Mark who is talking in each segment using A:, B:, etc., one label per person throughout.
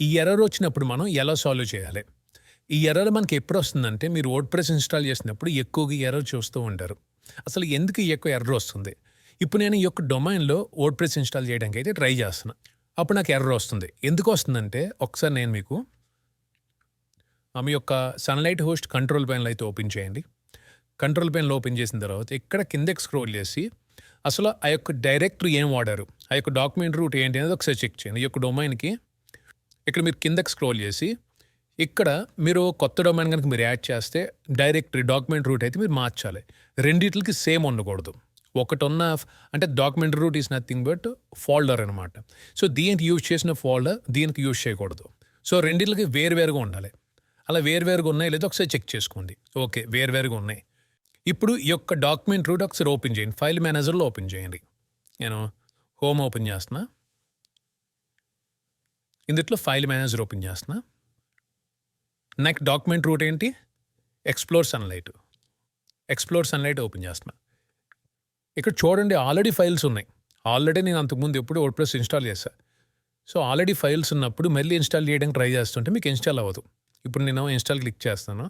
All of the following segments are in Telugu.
A: ఈ ఎర్రర్ వచ్చినప్పుడు మనం ఎలా సాల్వ్ చేయాలి? ఈ ఎర్రర్ మనకి ఎప్పుడొస్తుందంటే, మీరు వర్డ్‌ప్రెస్ ఇన్‌స్టాల్ చేసినప్పుడు ఎక్కువగా ఈ ఎర్రర్ చూస్తూ ఉంటారు. అసలు ఎందుకు ఈ ఎక్కువ ఎర్రర్ వస్తుంది? ఇప్పుడు నేను ఈ యొక్క డొమైన్‌లో వర్డ్‌ప్రెస్ ఇన్‌స్టాల్ చేయడానికైతే ట్రై చేస్తున్నా. అప్పుడు నాకు ఎర్రర్ వస్తుంది. ఎందుకొస్తుందంటే, ఒకసారి నేను మీకు మీ యొక్క సన్‌లైట్ హోస్ట్ కంట్రోల్ ప్యానెల్ అయితే ఓపెన్ చేయండి. కంట్రోల్ ప్యానెల్ ఓపెన్ చేసిన తర్వాత ఇక్కడ కిందకి స్క్రోల్ చేసి, అసలు ఆ యొక్క డైరెక్టరీ ఏం వాడారు? ఆ యొక్క డాక్యుమెంట్ రూట్ ఏంటి అనేది ఒకసారి చెక్ చేయండి. ఈ యొక్క డొమైన్‌కి ఇక్కడ మీరు కిందకి స్క్రోల్ చేసి, ఇక్కడ మీరు కొత్త డొమైన్ గనుక మీరు యాడ్ చేస్తే డైరెక్టరీ డాక్యుమెంట్ రూట్ అయితే మీరు మార్చాలి. రెండిట్లకి సేమ్ ఉండకూడదు. ఒకటున్న అంటే document root is nothing but folder అనమాట. సో, దీనికి యూజ్ చేసిన ఫోల్డర్ దీనికి యూజ్ చేయకూడదు. సో, రెండిట్లకి వేరువేరుగా ఉండాలి. అలా వేరువేరుగా ఉన్నాయో లేదో ఒకసారి చెక్ చేసుకోండి. ఓకే. వేరువేరుగా ఉన్నాయి. ఇప్పుడు ఈ యొక్క డాక్యుమెంట్ రూట్ ఒకసారి ఓపెన్ చేయండి. ఫైల్ మేనేజర్‌లో ఓపెన్ చేయండి. నేను హోమ్ ఓపెన్ చేస్తున్నా. ఇందుట్లో ఫైల్ మేనేజర్ ఓపెన్ చేస్తున్నా. నెక్స్ట్ డాక్యుమెంట్ రూట్ ఏంటి? Explore sunlight. Explore sunlight open చేస్తున్నా. ఇక్కడ చూడండి ఆల్రెడీ ఫైల్స్ ఉన్నాయి. ఆల్రెడీ నేను అంతకుముందు ఎప్పుడో వర్డ్‌ప్రెస్ ఇన్‌స్టాల్ చేశా. సో, ఆల్రెడీ ఫైల్స్ ఉన్నప్పుడు మళ్ళీ ఇన్‌స్టాల్ చేయడానికి ట్రై చేస్తుంటే మీకు ఇన్‌స్టాల్ అవ్వదు. ఇప్పుడు నేను ఇన్‌స్టాల్ క్లిక్ చేస్తాను.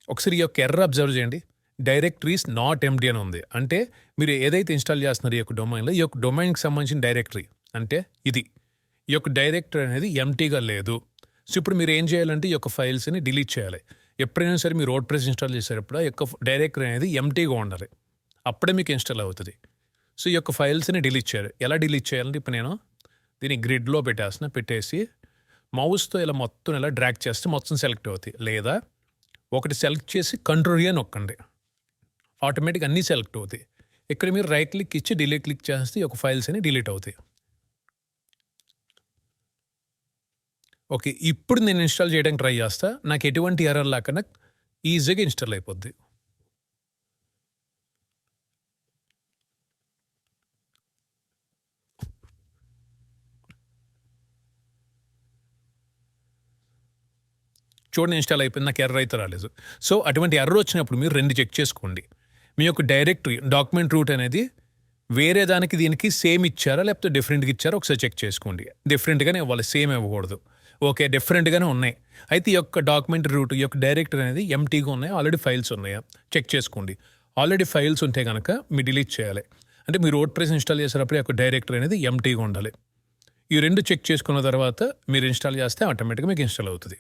A: ఒకసారి ఈ యొక్క ఎర్రర్ అబ్జర్వ్ చేయండి. డైరెక్టరీస్ నాట్ ఎంప్టీ అని ఉంది. అంటే మీరు ఏదైతే ఇన్‌స్టాల్ చేస్తున్నారో ఈ యొక్క డొమైన్‌లో, ఈ యొక్క డొమైన్‌కి సంబంధించిన డైరెక్టరీ అంటే ఇది. ఈ యొక్క డైరెక్టరీ అనేది ఎంప్టీగా లేదు. సో, ఇప్పుడు మీరు ఏం చేయాలంటే ఈ యొక్క ఫైల్స్‌ని డిలీట్ చేయాలి. ఎప్పుడైనా సరే మీరు వర్డ్‌ప్రెస్ ఇన్‌స్టాల్ చేసేటప్పుడు ఆ యొక్క డైరెక్టరీ అనేది ఎంప్టీగా ఉండాలి. అప్పుడే మీకు ఇన్‌స్టాల్ అవుతది. సో, ఈ యొక్క ఫైల్స్‌ని డిలీట్ చేయాలి. ఎలా డిలీట్ చేయాలంటే ఇప్పుడు నేను దీన్ని గ్రిడ్‌లో పెట్టేస్తున్నా. పెట్టేసి మౌస్‌తో ఇలా మొత్తం ఇలా డ్రాగ్ చేస్తే మొత్తం సెలెక్ట్ అవుతాయి. లేదా ఒకటి సెలెక్ట్ చేసి కంట్రోల్ ఏ నొక్కండి. ఆటోమేటిక్‌గా అన్నీ సెలెక్ట్ అవుతాయి. ఇక్కడ మీరు రైట్ క్లిక్ ఇచ్చి డిలీట్ క్లిక్ చేస్తే ఈ యొక్క ఫైల్స్ అన్ని డిలీట్ అవుతాయి. ఓకే. ఇప్పుడు నేను ఇన్‌స్టాల్ చేయడానికి ట్రై చేస్తా. నాకు ఎటువంటి ఎర్రర్ లేకుండా ఈజీగా ఇన్‌స్టాల్ అయిపోద్ది. చూడండి ఇన్‌స్టాల్ అయిపోయింది. నాకు ఎర్రర్ అయితే రాలేదు. సో, అటువంటి ఎర్రర్ వచ్చినప్పుడు మీరు 2 చెక్ చేసుకోండి. మీ యొక్క డైరెక్టరీ డాక్యుమెంట్ రూట్ అనేది వేరే దానికి దీనికి సేమ్ ఇచ్చారా? లేకపోతే డిఫరెంట్‌గా ఇచ్చారా? ఒకసారి చెక్ చేసుకోండి. డిఫరెంట్‌గానే ఇవ్వాలి. సేమ్ ఇవ్వకూడదు. ఓకే. డిఫరెంట్‌గానే ఉన్నాయి. అయితే ఈ యొక్క డాక్యుమెంట్ రూట్, ఈ యొక్క డైరెక్టరీ అనేది ఎంప్టీగా ఉన్నాయా? ఆల్రెడీ ఫైల్స్ ఉన్నాయా? చెక్ చేసుకోండి. ఆల్రెడీ ఫైల్స్ ఉంటే గనక మీరు డిలీట్ చేయాలి. అంటే మీరు వర్డ్‌ప్రెస్ ఇన్‌స్టాల్ చేసేటప్పుడు ఈ యొక్క డైరెక్టరీ అనేది ఎంప్టీగా ఉండాలి. ఈ 2 చెక్ చేసుకున్న తర్వాత మీరు ఇన్‌స్టాల్ చేస్తే ఆటోమేటిక్‌గా మీకు ఇన్‌స్టాల్ అవుతది.